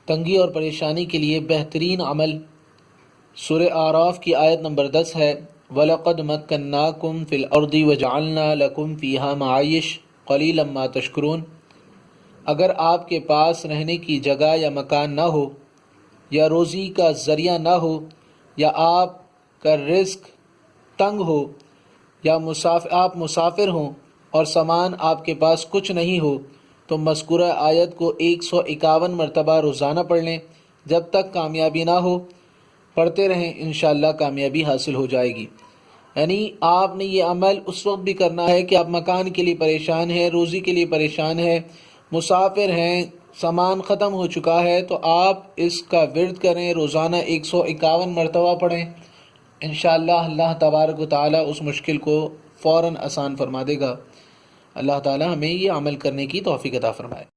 تنگی اور پریشانی کے لیے بہترین عمل سورہ اعراف کی آیت نمبر 10 ہے، وَلَقَدْ مَكَّنَّاكُمْ فِي الْأَرْضِ وَجَعَلْنَا لَكُمْ فِيهَا مَعَائِشَ قَلِيلًا مَا تَشْكُرُونَ۔ اگر آپ کے پاس رہنے کی جگہ یا مکان نہ ہو، یا روزی کا ذریعہ نہ ہو، یا آپ کا رزق تنگ ہو، یا آپ مسافر ہوں اور سامان آپ کے پاس کچھ نہیں ہو، تو مذکورہ آیت کو 151 مرتبہ روزانہ پڑھ لیں جب تک کامیابی نہ ہو۔ پڑھتے رہیں، انشاءاللہ کامیابی حاصل ہو جائے گی۔ یعنی آپ نے یہ عمل اس وقت بھی کرنا ہے کہ آپ مکان کے لیے پریشان ہیں، روزی کے لیے پریشان ہیں، مسافر ہیں، سامان ختم ہو چکا ہے، تو آپ اس کا ورد کریں، روزانہ 151 مرتبہ پڑھیں۔ انشاءاللہ اللہ تبارک و تعالیٰ اس مشکل کو فوراً آسان فرما دے گا۔ اللہ تعالیٰ ہمیں یہ عمل کرنے کی توفیق عطا فرمائے۔